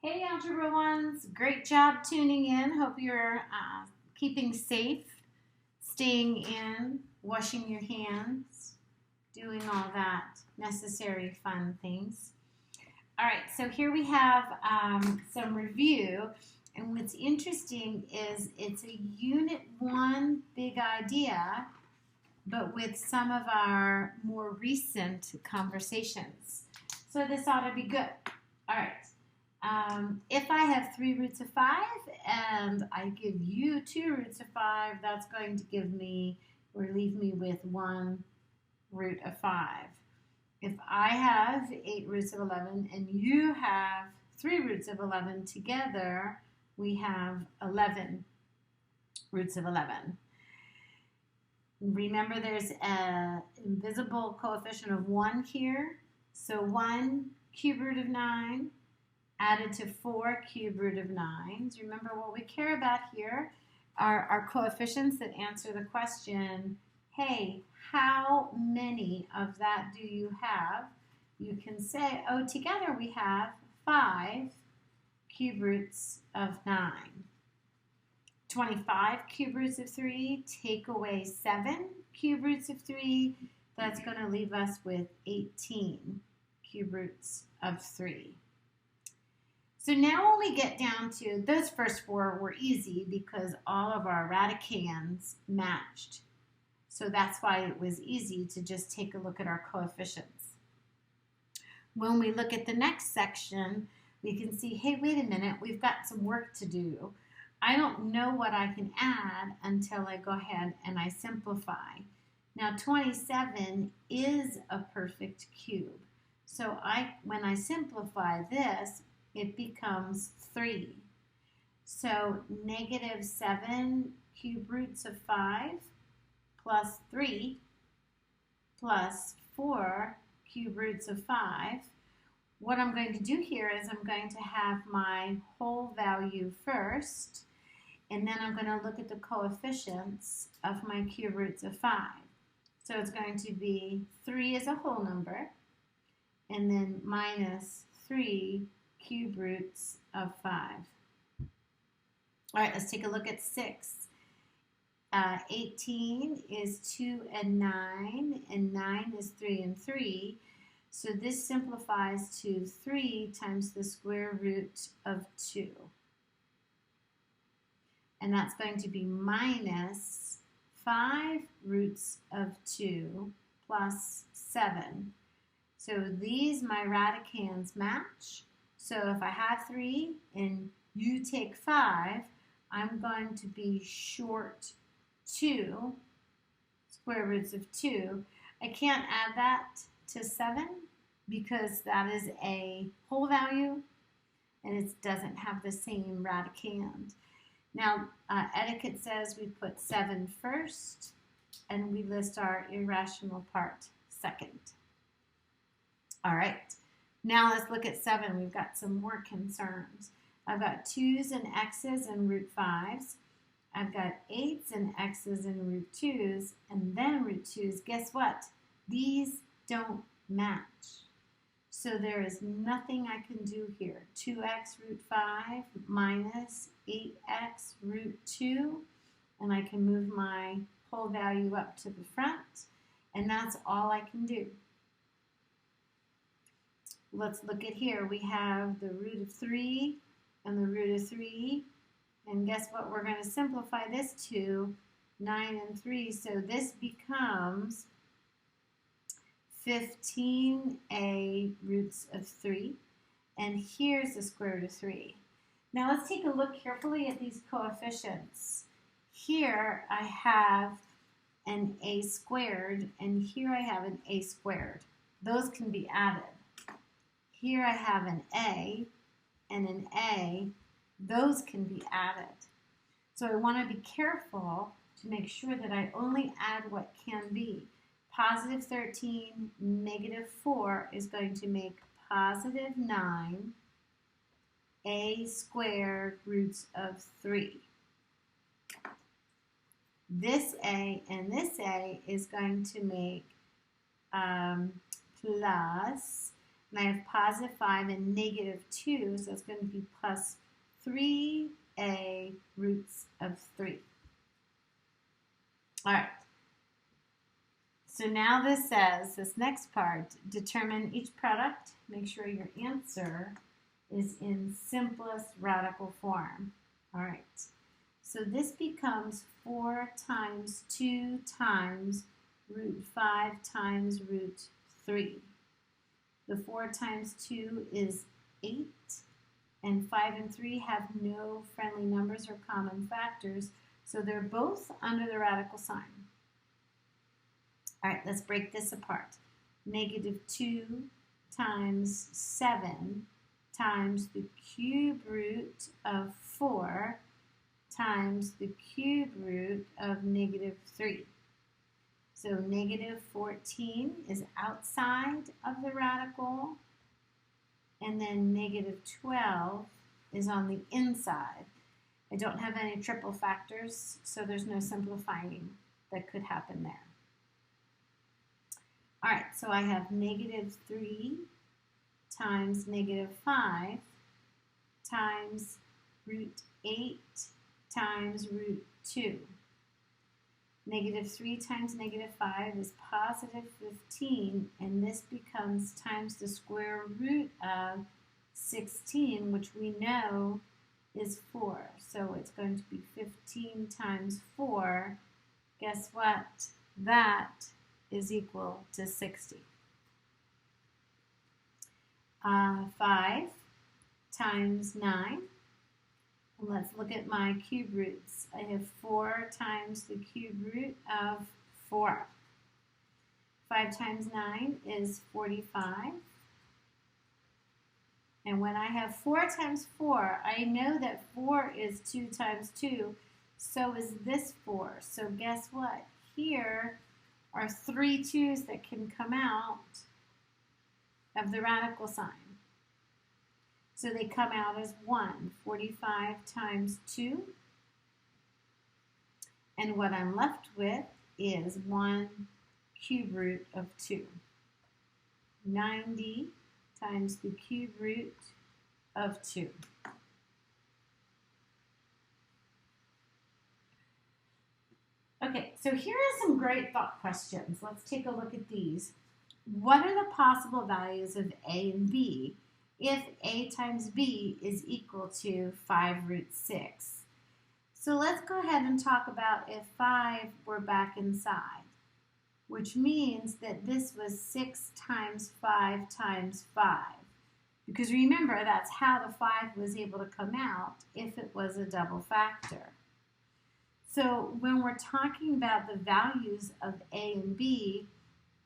Hey, Algebra Ones. Great job tuning in. Hope you're keeping safe, staying in, washing your hands, doing all that necessary fun things. All right, so here we have some review. And what's interesting is it's a Unit 1 big idea, but with some of our more recent conversations. So this ought to be good. All right. If I have 3 roots of 5 and I give you 2 roots of 5, that's going to give me or leave me with 1 root of 5. If I have 8 roots of 11 and you have 3 roots of 11 together, we have 11 roots of 11. Remember, there's an invisible coefficient of 1 here. So 1 cube root of 9 added to 4 cube root of 9s. Remember, what we care about here are our coefficients that answer the question, hey, how many of that do you have? You can say, oh, together we have 5 cube roots of 9. 25 cube roots of 3, take away 7 cube roots of 3, that's going to leave us with 18 cube roots of 3. So now when we get down to, those first 4 were easy because all of our radicands matched. So that's why it was easy to just take a look at our coefficients. When we look at the next section, we can see, hey, wait a minute, we've got some work to do. I don't know what I can add until I go ahead and I simplify. Now 27 is a perfect cube. So when I simplify this, it becomes 3. So negative 7 cube roots of 5 plus 3 plus 4 cube roots of 5. What I'm going to do here is I'm going to have my whole value first, and then I'm going to look at the coefficients of my cube roots of 5. So it's going to be 3 is a whole number, and then minus 3 cube roots of 5. All right, let's take a look at 6. 18 is 2 and 9, and 9 is 3 and 3. So this simplifies to 3 times the square root of 2. And that's going to be minus 5 roots of 2 plus 7. So these, my radicands match. So if I have 3 and you take 5, I'm going to be short 2 square roots of 2. I can't add that to 7 because that is a whole value and it doesn't have the same radicand. Now, etiquette says we put 7 first and we list our irrational part second. All right. Now let's look at 7. We've got some more concerns. I've got 2's and x's and root 5's. I've got 8's and x's and root 2's, and then root 2's. Guess what? These don't match. So there is nothing I can do here. 2x root 5 minus 8x root 2, and I can move my whole value up to the front, and that's all I can do. Let's look at here. We have the root of 3 and the root of 3. And guess what? We're going to simplify this to 9 and 3. So this becomes 15a roots of 3. And here's the square root of 3. Now let's take a look carefully at these coefficients. Here I have an a squared, and here I have an a squared. Those can be added. Here I have an A and an A. Those can be added. So I want to be careful to make sure that I only add what can be. Positive 13, negative 4 is going to make positive 9, A squared roots of 3. This A and this A is going to make plus, And I have positive 5 and negative 2, so it's going to be plus 3a roots of 3. All right. So now this says, this next part, determine each product. Make sure your answer is in simplest radical form. All right. So this becomes 4 times 2 times root 5 times root 3. The 4 times 2 is 8, and 5 and 3 have no friendly numbers or common factors, so they're both under the radical sign. All right, let's break this apart. Negative 2 times 7 times the cube root of 4 times the cube root of negative 3. So negative 14 is outside of the radical, and then negative 12 is on the inside. I don't have any triple factors, so there's no simplifying that could happen there. All right, so I have negative 3 times negative 5 times root 8 times root 2. Negative 3 times negative 5 is positive 15, and this becomes times the square root of 16, which we know is 4. So it's going to be 15 times 4. Guess what? That is equal to 60. 5 times 9. Let's look at my cube roots. I have 4 times the cube root of 4. 5 times 9 is 45. And when I have 4 times 4, I know that 4 is 2 times 2. So is this 4. So guess what? Here are 3 2's that can come out of the radical sign. So they come out as 1. 45 times 2. And what I'm left with is 1 cube root of 2. 90 times the cube root of 2. Okay, so here are some great thought questions. Let's take a look at these. What are the possible values of A and B if A times B is equal to 5 root 6? So let's go ahead and talk about if 5 were back inside, which means that this was 6 times 5 times 5. Because remember, that's how the 5 was able to come out if it was a double factor. So when we're talking about the values of A and B,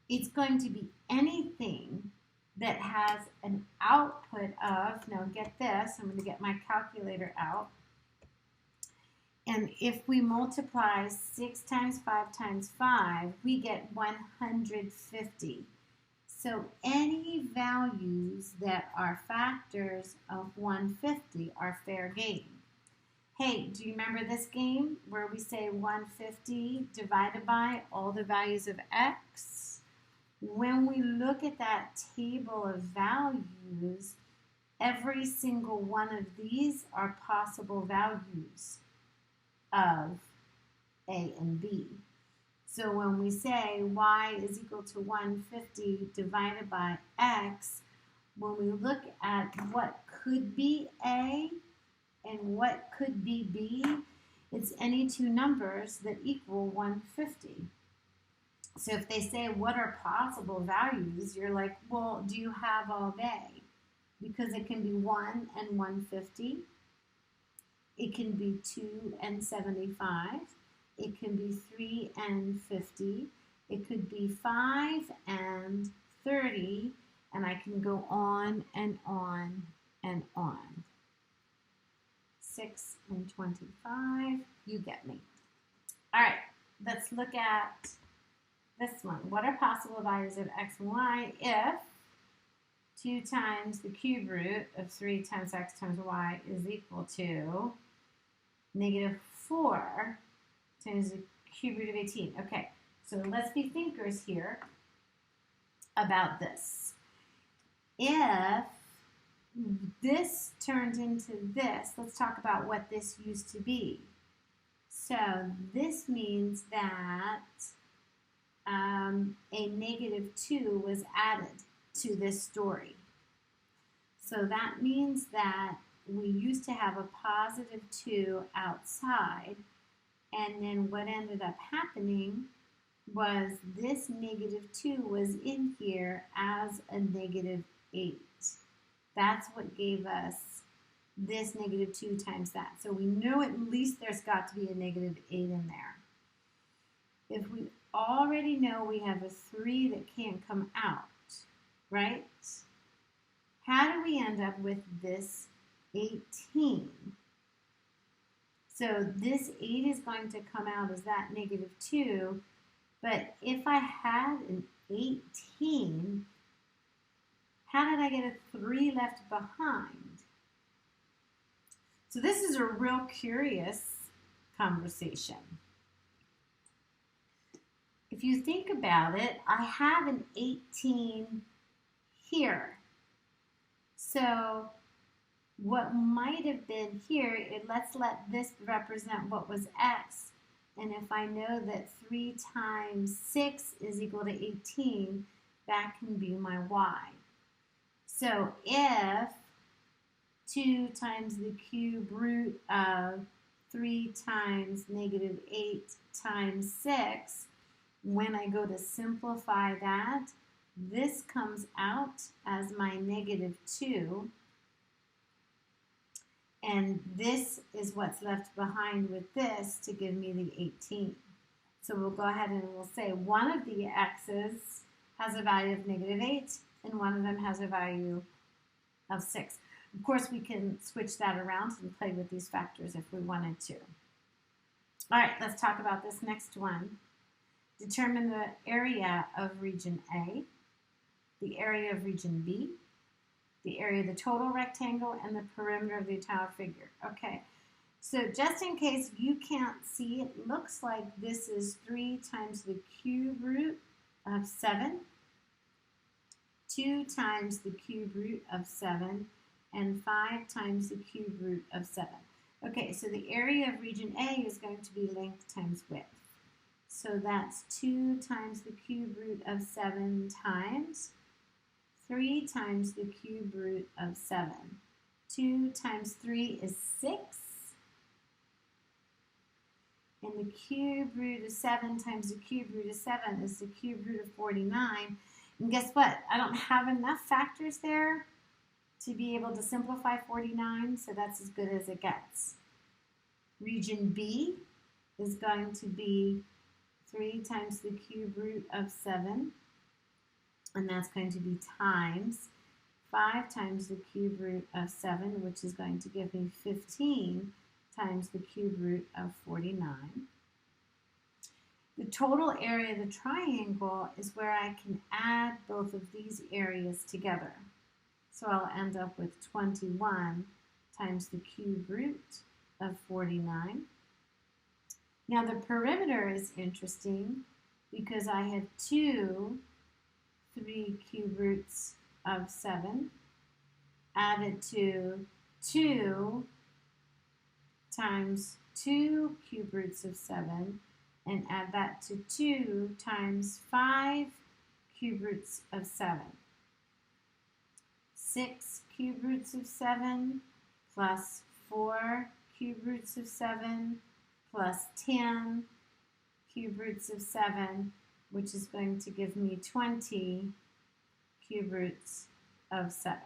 it's going to be anything that has an output of, now get this, I'm going to get my calculator out. And if we multiply 6 times 5 times 5, we get 150. So any values that are factors of 150 are fair game. Hey, do you remember this game where we say 150 divided by all the values of x? When we look at that table of values, every single one of these are possible values of A and B. So when we say y is equal to 150 divided by x, when we look at what could be A and what could be B, it's any two numbers that equal 150. So if they say, what are possible values? You're like, well, do you have all day? Because it can be 1 and 150. It can be 2 and 75. It can be 3 and 50. It could be 5 and 30. And I can go on and on and on. 6 and 25. You get me. All right, let's look at this one. What are possible values of x and y if 2 times the cube root of 3 times x times y is equal to negative 4 times the cube root of 18? Okay, so let's be thinkers here about this. if this turned into this, let's talk about what this used to be. So this means that a -2 was added to this story. So that means that we used to have a +2 outside, and then what ended up happening was this -2 was in here as a -8. That's what gave us this -2 times that. So we know at least there's got to be a -8 in there. If we already know we have a 3 that can't come out, right? How do we end up with this 18? So this 8 is going to come out as that -2, but if I had an 18, how did I get a 3 left behind? So this is a real curious conversation. If you think about it, I have an 18 here. So what might have been here, let's let this represent what was x. And if I know that 3 times 6 is equal to 18, that can be my y. So if 2 times the cube root of 3 times -8 times 6, when I go to simplify that, this comes out as my -2. And this is what's left behind with this to give me the 18. So we'll go ahead and we'll say one of the x's has a value of -8 and one of them has a value of 6. Of course, we can switch that around and play with these factors if we wanted to. All right, let's talk about this next one. Determine the area of region A, the area of region B, the area of the total rectangle, and the perimeter of the entire figure. Okay, so just in case you can't see, it looks like this is 3 times the cube root of 7, 2 times the cube root of 7, and 5 times the cube root of 7. Okay, so the area of region A is going to be length times width. So that's 2 times the cube root of 7 times 3 times the cube root of 7. 2 times 3 is 6. And the cube root of 7 times the cube root of 7 is the cube root of 49. And guess what? I don't have enough factors there to be able to simplify 49, so that's as good as it gets. Region B is going to be 3 times the cube root of 7, and that's going to be times 5 times the cube root of 7, which is going to give me 15 times the cube root of 49. The total area of the triangle is where I can add both of these areas together. So I'll end up with 21 times the cube root of 49. Now the perimeter is interesting because I have 2 3 cube roots of 7 added to 2 times 2 cube roots of 7, and add that to 2 times 5 cube roots of 7. 6 cube roots of 7 plus 4 cube roots of 7 plus 10 cube roots of 7, which is going to give me 20 cube roots of 7.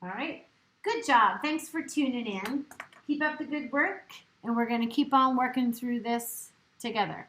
All right, good job. Thanks for tuning in. Keep up the good work, and we're going to keep on working through this together.